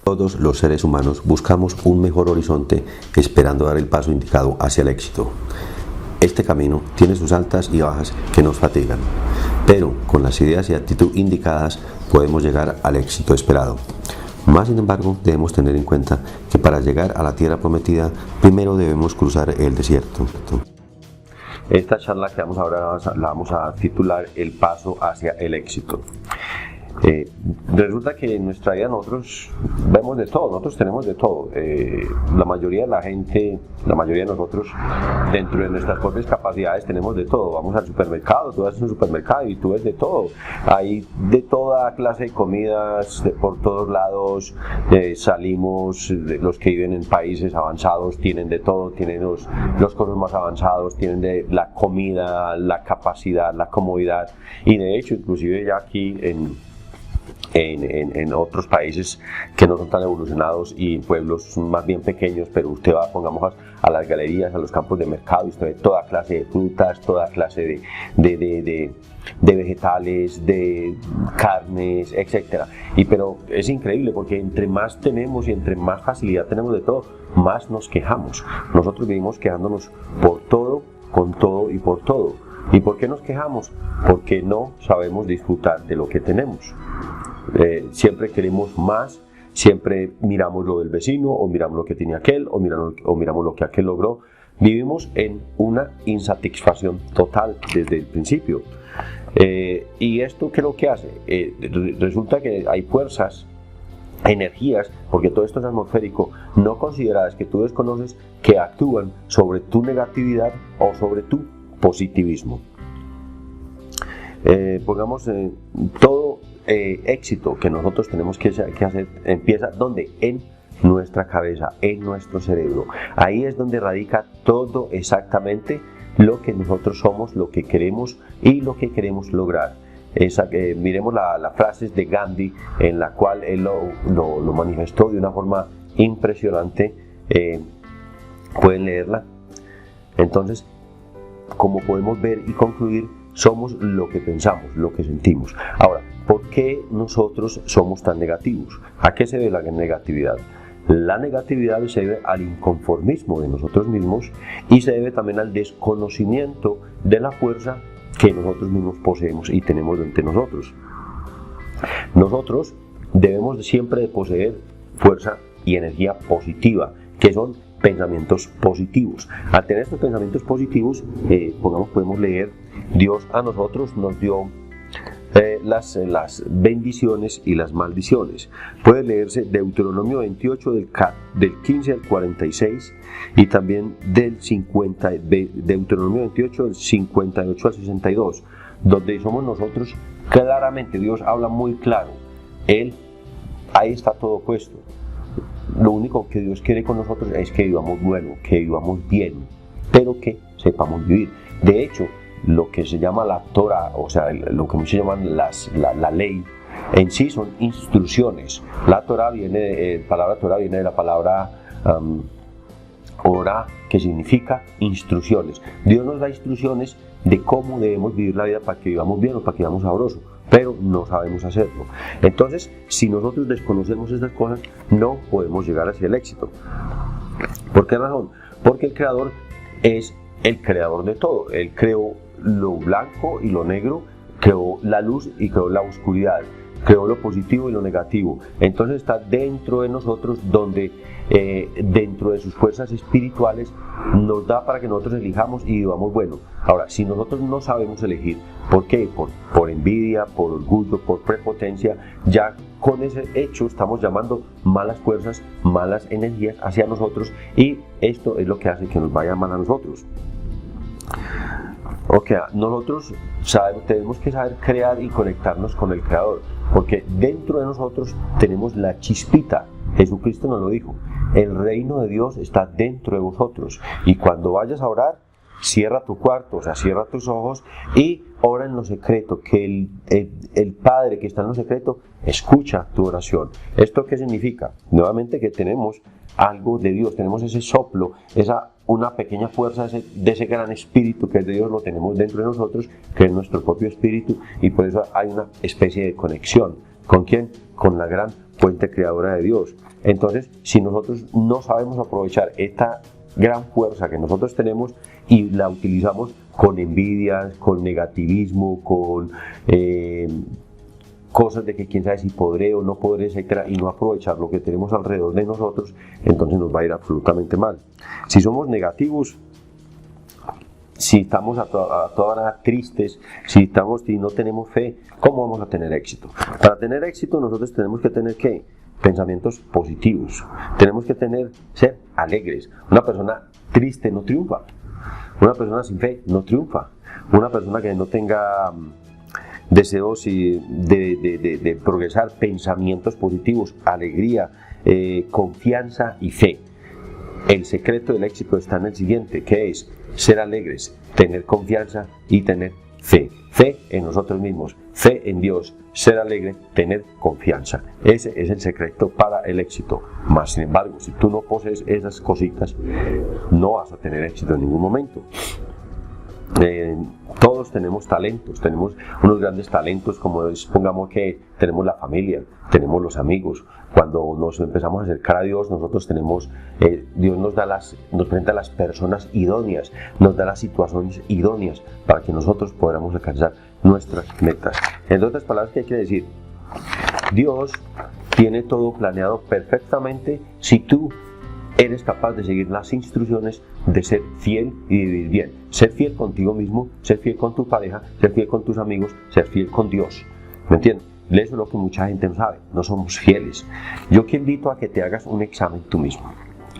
Todos los seres humanos buscamos un mejor horizonte esperando dar el paso indicado hacia el éxito. Este camino tiene sus altas y bajas que nos fatigan, pero con las ideas y actitud indicadas podemos llegar al éxito esperado. Más sin embargo, debemos tener en cuenta que para llegar a la tierra prometida, primero debemos cruzar el desierto. Esta charla que vamos ahora la vamos a titular El paso hacia el éxito. Resulta que en nuestra vida nosotros vemos de todo, nosotros tenemos de todo. La mayoría de la gente, la mayoría de nosotros, dentro de nuestras propias capacidades tenemos de todo. Vamos al supermercado, tú vas a un supermercado y tú ves de todo. Hay de toda clase de comidas por todos lados. Salimos, los que viven en países avanzados tienen de todo, tienen los coros más avanzados, tienen de la comida, la capacidad, la comodidad. Y de hecho, inclusive ya aquí en otros países que no son tan evolucionados y pueblos más bien pequeños, pero usted va, pongamos, a las galerías, a los campos de mercado y usted ve toda clase de frutas, toda clase de vegetales, de carnes, etc. Pero es increíble porque entre más tenemos y entre más facilidad tenemos de todo, más nos quejamos. Nosotros vivimos quejándonos por todo, con todo y por todo. ¿Y por qué nos quejamos? Porque no sabemos disfrutar de lo que tenemos. Siempre queremos más, siempre miramos lo del vecino, o miramos lo que tiene aquel, o miramos lo que aquel logró. Vivimos en una insatisfacción total desde el principio. ¿Y esto qué es lo que hace? Resulta que hay fuerzas, energías, porque todo esto es atmosférico, no consideradas, que tú desconoces, que actúan sobre tu negatividad o sobre tu positivismo. Todo éxito que nosotros tenemos que hacer empieza ¿dónde? En nuestra cabeza, en nuestro cerebro. Ahí es donde radica todo exactamente lo que nosotros somos, lo que queremos y lo que queremos lograr. Miremos la frase de Gandhi, en la cual él lo manifestó de una forma impresionante. Pueden leerla. Entonces, como podemos ver y concluir, somos lo que pensamos, lo que sentimos. Ahora, ¿por qué nosotros somos tan negativos? ¿A qué se debe la negatividad? La negatividad se debe al inconformismo de nosotros mismos y se debe también al desconocimiento de la fuerza que nosotros mismos poseemos y tenemos entre nosotros. Nosotros debemos siempre de poseer fuerza y energía positiva, que son pensamientos positivos. Al tener estos pensamientos positivos, podemos leer, Dios a nosotros nos dio las bendiciones y las maldiciones. Puede leerse Deuteronomio 28 del 15 al 46 y también Deuteronomio 28 del 58 al 62, donde somos nosotros claramente, Dios habla muy claro, ahí está todo puesto. Lo único que Dios quiere con nosotros es que vivamos bueno, que vivamos bien, pero que sepamos vivir. De hecho, lo que se llama la Torah, o sea, lo que muchos llaman la ley, en sí son instrucciones. La palabra Torah viene de la palabra Orah, que significa instrucciones. Dios nos da instrucciones de cómo debemos vivir la vida para que vivamos bien o para que vivamos sabroso, pero no sabemos hacerlo. Entonces, si nosotros desconocemos estas cosas, no podemos llegar hacia el éxito. ¿Por qué razón? Porque el Creador es el creador de todo. Él creó lo blanco y lo negro, creó la luz y creó la oscuridad, creó lo positivo y lo negativo. Entonces está dentro de nosotros, donde dentro de sus fuerzas espirituales nos da para que nosotros elijamos y vivamos bueno. Ahora, si nosotros no sabemos elegir, ¿por qué? Por envidia, por orgullo, por prepotencia, ya con ese hecho estamos llamando malas fuerzas, malas energías hacia nosotros, y esto es lo que hace que nos vaya mal a nosotros. Nosotros tenemos que saber crear y conectarnos con el Creador, porque dentro de nosotros tenemos la chispita. Jesucristo nos lo dijo: el reino de Dios está dentro de vosotros, y cuando vayas a orar, cierra tu cuarto, o sea, cierra tus ojos y ora en lo secreto, que el Padre que está en lo secreto escucha tu oración. ¿Esto qué significa? Nuevamente que tenemos algo de Dios, tenemos ese soplo, una pequeña fuerza de ese gran espíritu que es de Dios, lo tenemos dentro de nosotros, que es nuestro propio espíritu, y por eso hay una especie de conexión ¿Con quién? Con la gran fuente creadora de Dios. Entonces, si nosotros no sabemos aprovechar esta gran fuerza que nosotros tenemos y la utilizamos con envidias, con negativismo, con cosas de que quién sabe si podré o no podré, etcétera, y no aprovechar lo que tenemos alrededor de nosotros, entonces nos va a ir absolutamente mal. Si somos negativos, si estamos a toda hora tristes, si no tenemos fe, ¿cómo vamos a tener éxito? Para tener éxito nosotros tenemos que tener ¿qué? Pensamientos positivos, tenemos que ser alegres. Una persona triste no triunfa, una persona sin fe no triunfa, una persona que no tenga deseos de progresar, pensamientos positivos, alegría, confianza y fe. El secreto del éxito está en el siguiente, que es ser alegres, tener confianza y tener fe. Fe en nosotros mismos, fe en Dios, ser alegre, tener confianza. Ese es el secreto para el éxito. Más sin embargo, si tú no posees esas cositas, no vas a tener éxito en ningún momento. Todos tenemos talentos, tenemos unos grandes talentos, como pongamos que tenemos la familia, tenemos los amigos. Cuando nos empezamos a acercar a Dios, nosotros tenemos, Dios nos presenta las personas idóneas, nos da las situaciones idóneas para que nosotros podamos alcanzar nuestras metas. En otras palabras, ¿qué quiere decir? Dios tiene todo planeado perfectamente si tú eres capaz de seguir las instrucciones de ser fiel y vivir bien. Ser fiel contigo mismo, ser fiel con tu pareja, ser fiel con tus amigos, ser fiel con Dios. ¿Me entiendes? Eso es lo que mucha gente no sabe, no somos fieles. Yo te invito a que te hagas un examen tú mismo.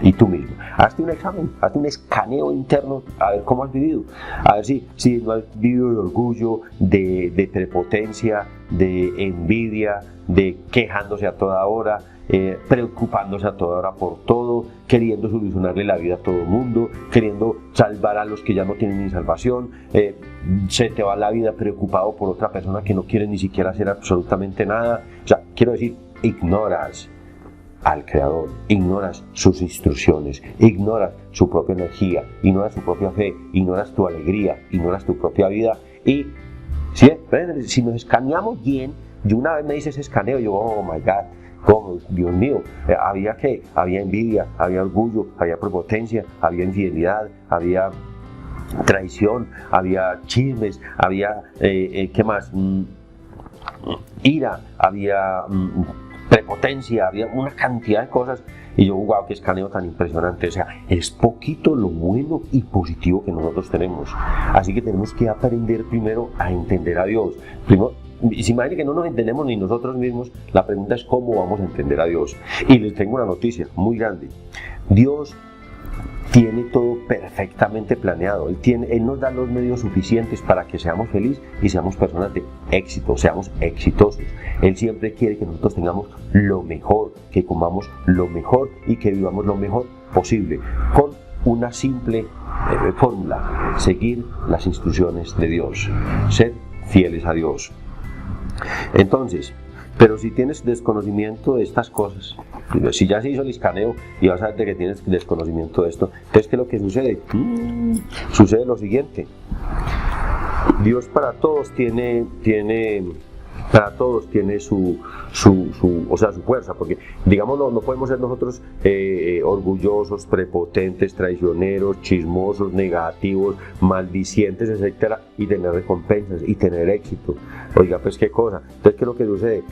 Y tú mismo, hazte un examen, hazte un escaneo interno, a ver cómo has vivido, a ver si no has vivido de orgullo, de prepotencia, de envidia, de quejándose a toda hora, preocupándose a toda hora por todo, queriendo solucionarle la vida a todo el mundo, queriendo salvar a los que ya no tienen ni salvación, se te va la vida preocupado por otra persona que no quiere ni siquiera hacer absolutamente nada. O sea, quiero decir, ignoras al Creador, ignoras sus instrucciones, ignoras su propia energía, ignoras su propia fe, ignoras tu alegría, ignoras tu propia vida. Y si nos escaneamos bien, yo una vez me hice ese escaneo, yo, oh my God, ¿cómo? Dios mío, había envidia, había orgullo, había prepotencia, había infidelidad, había traición, había chismes, había, ¿qué más? Ira, había prepotencia, había una cantidad de cosas, y yo, wow, qué escaneo tan impresionante. O sea, es poquito lo bueno y positivo que nosotros tenemos, así que tenemos que aprender primero a entender a Dios. Primero, y si imaginen que no nos entendemos ni nosotros mismos, la pregunta es cómo vamos a entender a Dios. Y les tengo una noticia muy grande: Dios tiene todo perfectamente planeado. Él nos da los medios suficientes para que seamos felices y seamos personas de éxito, seamos exitosos. Él siempre quiere que nosotros tengamos lo mejor, que comamos lo mejor y que vivamos lo mejor posible, con una simple fórmula: seguir las instrucciones de Dios, ser fieles a Dios. Entonces, pero si tienes desconocimiento de estas cosas, si ya se hizo el escaneo y vas a ver que tienes desconocimiento de esto, entonces ¿qué es lo que sucede? Sucede lo siguiente: Dios para todos tiene su fuerza, porque digamos no podemos ser nosotros orgullosos, prepotentes, traicioneros, chismosos, negativos, maldicientes, etcétera, y tener recompensas y tener éxito. Oiga, pues qué cosa. Entonces, ¿qué es lo que sucede?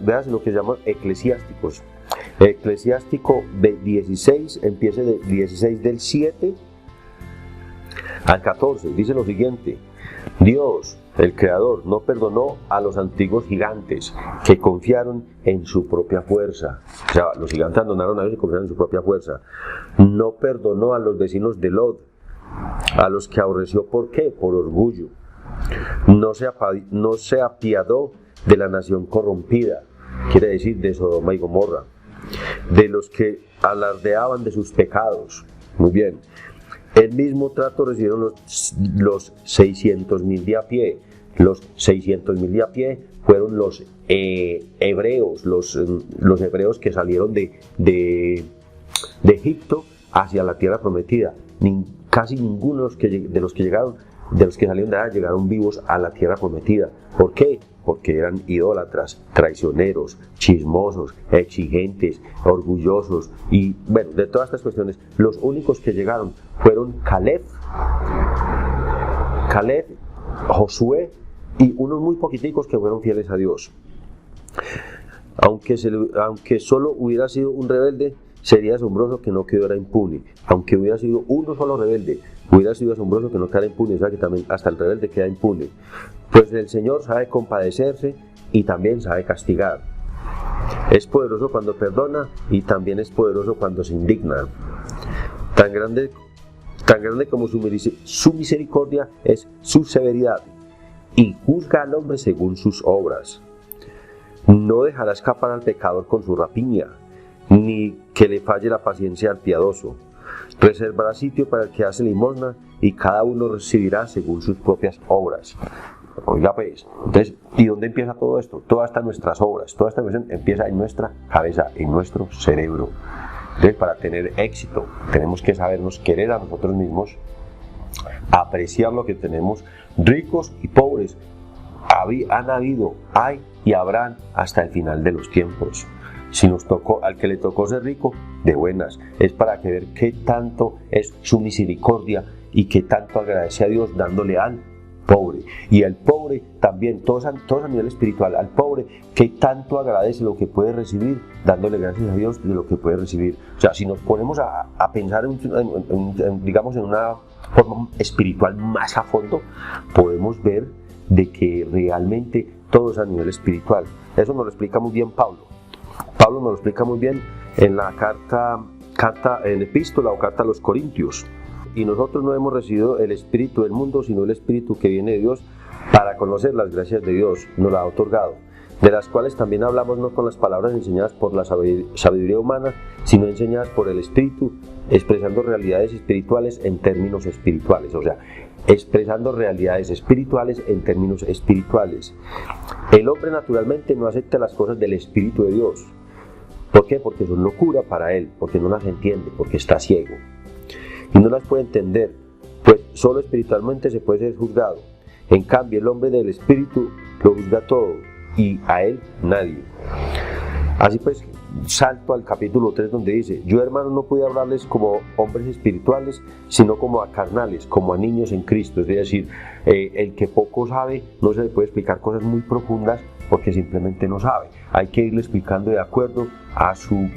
Veas lo que se llama Eclesiásticos. Eclesiástico 16, empieza de 16 del 7 al 14, dice lo siguiente: Dios, el Creador, no perdonó a los antiguos gigantes que confiaron en su propia fuerza. O sea, los gigantes abandonaron a Dios y confiaron en su propia fuerza. No perdonó a los vecinos de Lot, a los que aborreció. ¿Por qué? Por orgullo. No se apiadó de la nación corrompida, quiere decir de Sodoma y Gomorra, de los que alardeaban de sus pecados. Muy bien. El mismo trato recibieron los 600,000 de a pie. Los 600,000 de a pie fueron los hebreos, los hebreos que salieron de Egipto hacia la tierra prometida. Casi ninguno de los que llegaron de los que salieron de allá llegaron vivos a la tierra prometida. ¿Por qué? Porque eran idólatras, traicioneros, chismosos, exigentes, orgullosos y bueno, de todas estas cuestiones. Los únicos que llegaron fueron Caleb, Josué y unos muy poquiticos que fueron fieles a Dios. Aunque solo hubiera sido un rebelde, sería asombroso que no quedara impune. Aunque hubiera sido uno solo rebelde, hubiera sido asombroso que no quedara impune. O sea que también hasta el rebelde queda impune. Pues el Señor sabe compadecerse y también sabe castigar. Es poderoso cuando perdona y también es poderoso cuando se indigna. Tan grande como su misericordia es su severidad, y juzga al hombre según sus obras. No dejará escapar al pecador con su rapiña, ni que le falle la paciencia al piadoso. Reservará sitio para el que hace limosna, y cada uno recibirá según sus propias obras. Oiga pues, entonces, ¿y dónde empieza todo esto? Todas estas nuestras obras, toda esta cuestión empieza en nuestra cabeza, en nuestro cerebro. Entonces, para tener éxito, tenemos que sabernos querer a nosotros mismos, apreciar lo que tenemos, ricos y pobres. Han habido, hay y habrán hasta el final de los tiempos. Si nos tocó, al que le tocó ser rico, de buenas, es para que ver qué tanto es su misericordia y qué tanto agradece a Dios dándole al pobre. Y al pobre también, todos a nivel espiritual, al pobre que tanto agradece lo que puede recibir, dándole gracias a Dios de lo que puede recibir. O sea, si nos ponemos a pensar digamos en una forma espiritual más a fondo, podemos ver de que realmente todo es a nivel espiritual. Eso nos lo explica muy bien Pablo. Pablo nos lo explica muy bien en la en epístola o carta a los Corintios. Y nosotros no hemos recibido el espíritu del mundo, sino el espíritu que viene de Dios, para conocer las gracias de Dios, nos la ha otorgado, de las cuales también hablamos no con las palabras enseñadas por la sabiduría humana, sino enseñadas por el espíritu, expresando realidades espirituales en términos espirituales. O sea, expresando realidades espirituales en términos espirituales. El hombre naturalmente no acepta las cosas del Espíritu de Dios. ¿Por qué? Porque son locura para él, porque no las entiende, porque está ciego y no las puede entender, pues solo espiritualmente se puede ser juzgado. En cambio, el hombre del Espíritu lo juzga todo y a él nadie. Así pues, salto al capítulo 3 donde dice: yo, hermano, no pude hablarles como hombres espirituales, sino como a carnales, como a niños en Cristo. Es decir, el que poco sabe no se le puede explicar cosas muy profundas porque simplemente no sabe. Hay que irle explicando de acuerdo a su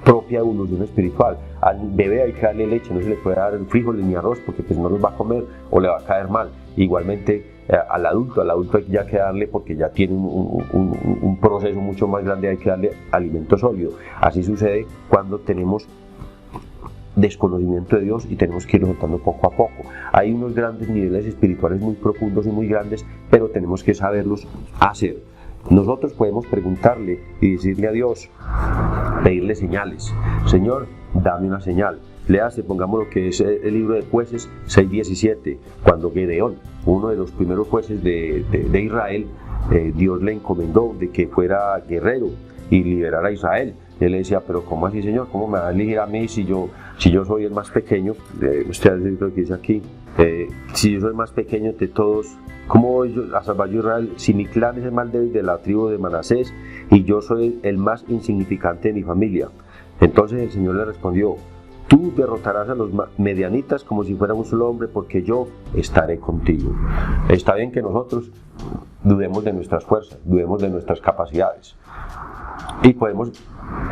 propia evolución espiritual. Al bebé hay que darle leche, no se le puede dar frijoles ni arroz porque pues no los va a comer o le va a caer mal. Igualmente al adulto hay ya que darle, porque ya tiene un proceso mucho más grande, hay que darle alimento sólido. Así sucede cuando tenemos desconocimiento de Dios y tenemos que irlo soltando poco a poco. Hay unos grandes niveles espirituales muy profundos y muy grandes, pero tenemos que saberlos hacer. Nosotros podemos preguntarle y decirle a Dios, pedirle señales. Señor, dame una señal. Pongamos lo que es el libro de Jueces 6:17, cuando Gedeón, uno de los primeros jueces de Israel, Dios le encomendó de que fuera guerrero y liberara a Israel. Él le decía: pero ¿cómo así, Señor? ¿Cómo me va a elegir a mí si yo soy el más pequeño? Usted creo que dice aquí, si yo soy el más pequeño de todos, ¿cómo voy yo a salvar a Israel si mi clan es el más débil de la tribu de Manasés y yo soy el más insignificante de mi familia? Entonces el Señor le respondió: tú derrotarás a los medianitas como si fueran un solo hombre, porque yo estaré contigo. Está bien que nosotros dudemos de nuestras fuerzas, dudemos de nuestras capacidades, y podemos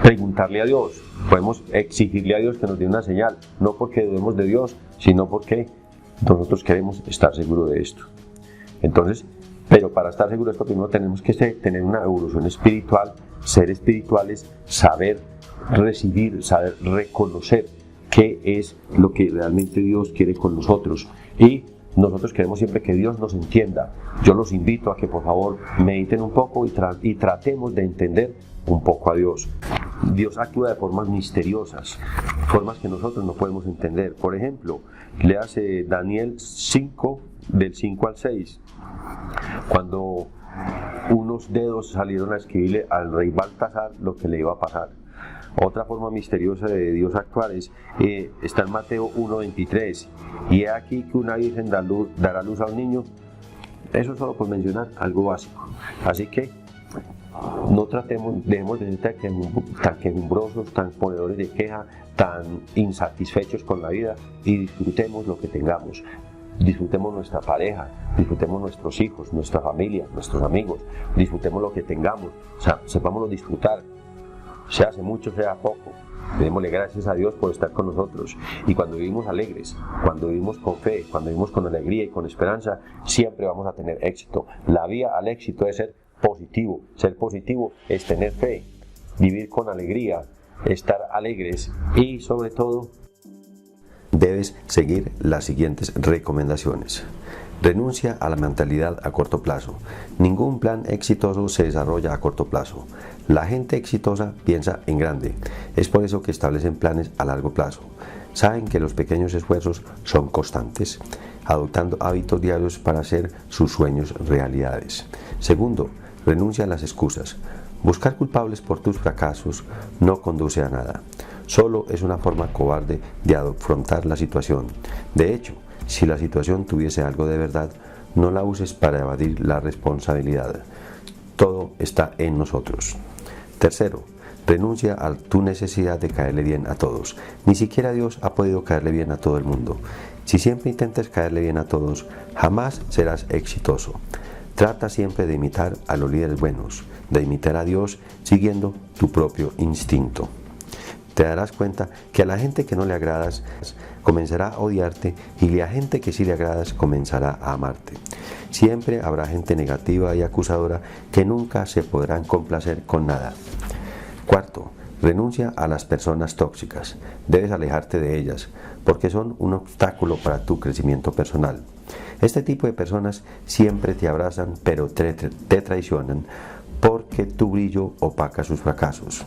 preguntarle a Dios, podemos exigirle a Dios que nos dé una señal, no porque dudemos de Dios, sino porque nosotros queremos estar seguros de esto. Entonces, pero para estar seguros de esto, primero tenemos que tener una evolución espiritual, ser espirituales, saber recibir, saber reconocer qué es lo que realmente Dios quiere con nosotros. Y nosotros queremos siempre que Dios nos entienda. Yo los invito a que por favor mediten un poco y tratemos de entender un poco a Dios. Dios actúa de formas misteriosas, formas que nosotros no podemos entender. Por ejemplo, léase Daniel 5, del 5 al 6, cuando unos dedos salieron a escribirle al rey Baltasar lo que le iba a pasar. Otra forma misteriosa de Dios actuar está en Mateo 1:23. Y he aquí que una virgen dará luz a un niño. Eso solo por mencionar algo básico. Así que no dejemos de ser tan quejumbrosos, tan ponedores de queja, tan insatisfechos con la vida, y disfrutemos lo que tengamos. Disfrutemos nuestra pareja, disfrutemos nuestros hijos, nuestra familia, nuestros amigos, disfrutemos lo que tengamos, sepámoslo disfrutar, sea hace mucho, sea poco. Démosle gracias a Dios por estar con nosotros. Y cuando vivimos alegres, cuando vivimos con fe, cuando vivimos con alegría y con esperanza, siempre vamos a tener éxito. La vía al éxito es ser positivo. Ser positivo es tener fe, vivir con alegría, estar alegres y sobre todo debes seguir las siguientes recomendaciones. Renuncia a la mentalidad a corto plazo. Ningún plan exitoso se desarrolla a corto plazo. La gente exitosa piensa en grande. Es por eso que establecen planes a largo plazo. Saben que los pequeños esfuerzos son constantes, adoptando hábitos diarios para hacer sus sueños realidades. Segundo, renuncia a las excusas. Buscar culpables por tus fracasos no conduce a nada. Solo es una forma cobarde de afrontar la situación. De hecho, si la situación tuviese algo de verdad, no la uses para evadir la responsabilidad. Todo está en nosotros. Tercero, renuncia a tu necesidad de caerle bien a todos. Ni siquiera Dios ha podido caerle bien a todo el mundo. Si siempre intentas caerle bien a todos, jamás serás exitoso. Trata siempre de imitar a los líderes buenos, de imitar a Dios siguiendo tu propio instinto. Te darás cuenta que a la gente que no le agradas comenzará a odiarte, y a la gente que sí le agradas comenzará a amarte. Siempre habrá gente negativa y acusadora que nunca se podrán complacer con nada. Cuarto, renuncia a las personas tóxicas. Debes alejarte de ellas porque son un obstáculo para tu crecimiento personal. Este tipo de personas siempre te abrazan, pero te traicionan porque tu brillo opaca sus fracasos.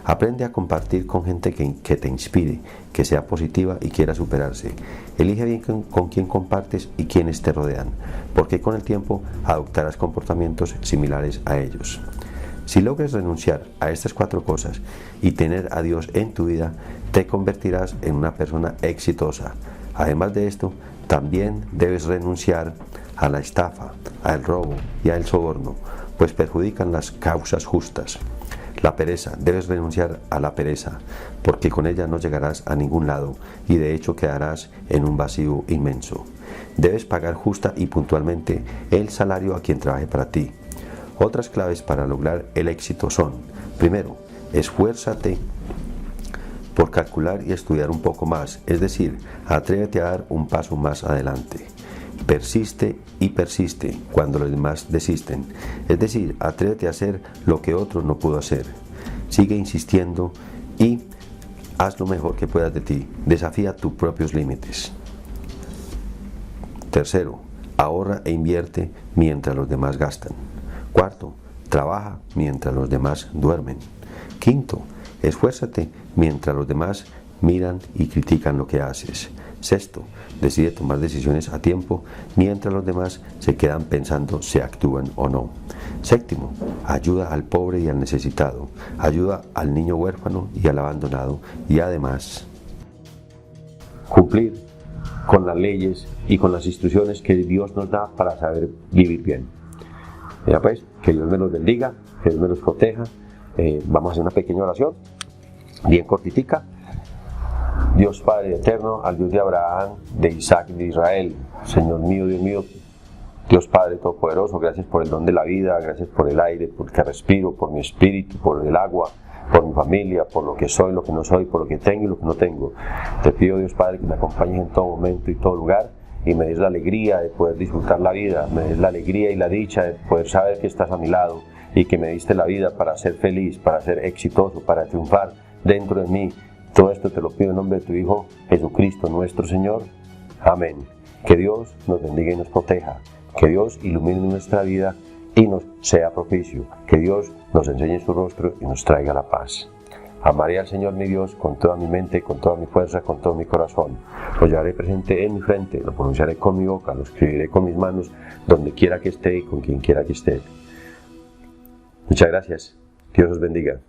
Aprende a compartir con gente que te inspire, que sea positiva y quiera superarse. Elige bien con quién compartes y quiénes te rodean, porque con el tiempo adoptarás comportamientos similares a ellos. Si logras renunciar a estas 4 cosas y tener a Dios en tu vida, te convertirás en una persona exitosa. Además de esto, también debes renunciar a la estafa, al robo y al soborno, pues perjudican las causas justas. La pereza, debes renunciar a la pereza, porque con ella no llegarás a ningún lado y de hecho quedarás en un vacío inmenso. Debes pagar justa y puntualmente el salario a quien trabaje para ti. Otras claves para lograr el éxito son: primero, esfuérzate por calcular y estudiar un poco más, es decir, atrévete a dar un paso más adelante. Persiste y persiste cuando los demás desisten, es decir, atrévete a hacer lo que otro no pudo hacer. Sigue insistiendo y haz lo mejor que puedas de ti. Desafía tus propios límites. Tercero, ahorra e invierte mientras los demás gastan. Cuarto, trabaja mientras los demás duermen. Quinto, esfuérzate mientras los demás miran y critican lo que haces. Sexto, decide tomar decisiones a tiempo mientras los demás se quedan pensando si actúan o no. Séptimo, ayuda al pobre y al necesitado, ayuda al niño huérfano y al abandonado, y además cumplir con las leyes y con las instrucciones que Dios nos da para saber vivir bien. Ya pues, que Dios me los bendiga, que Dios me los proteja. Vamos a hacer una pequeña oración, bien cortitica. Dios Padre eterno, al Dios de Abraham, de Isaac y de Israel, Señor mío, Dios mío, Dios Padre Todopoderoso, gracias por el don de la vida, gracias por el aire, porque respiro, por mi espíritu, por el agua, por mi familia, por lo que soy, lo que no soy, por lo que tengo y lo que no tengo. Te pido, Dios Padre, que me acompañes en todo momento y todo lugar, y me des la alegría de poder disfrutar la vida, me des la alegría y la dicha de poder saber que estás a mi lado y que me diste la vida para ser feliz, para ser exitoso, para triunfar dentro de mí. Todo esto te lo pido en nombre de tu Hijo Jesucristo, nuestro Señor. Amén. Que Dios nos bendiga y nos proteja. Que Dios ilumine nuestra vida y nos sea propicio. Que Dios nos enseñe su rostro y nos traiga la paz. Amaré al Señor mi Dios con toda mi mente, con toda mi fuerza, con todo mi corazón. Lo llevaré presente en mi frente, lo pronunciaré con mi boca, lo escribiré con mis manos, donde quiera que esté y con quien quiera que esté. Muchas gracias. Dios os bendiga.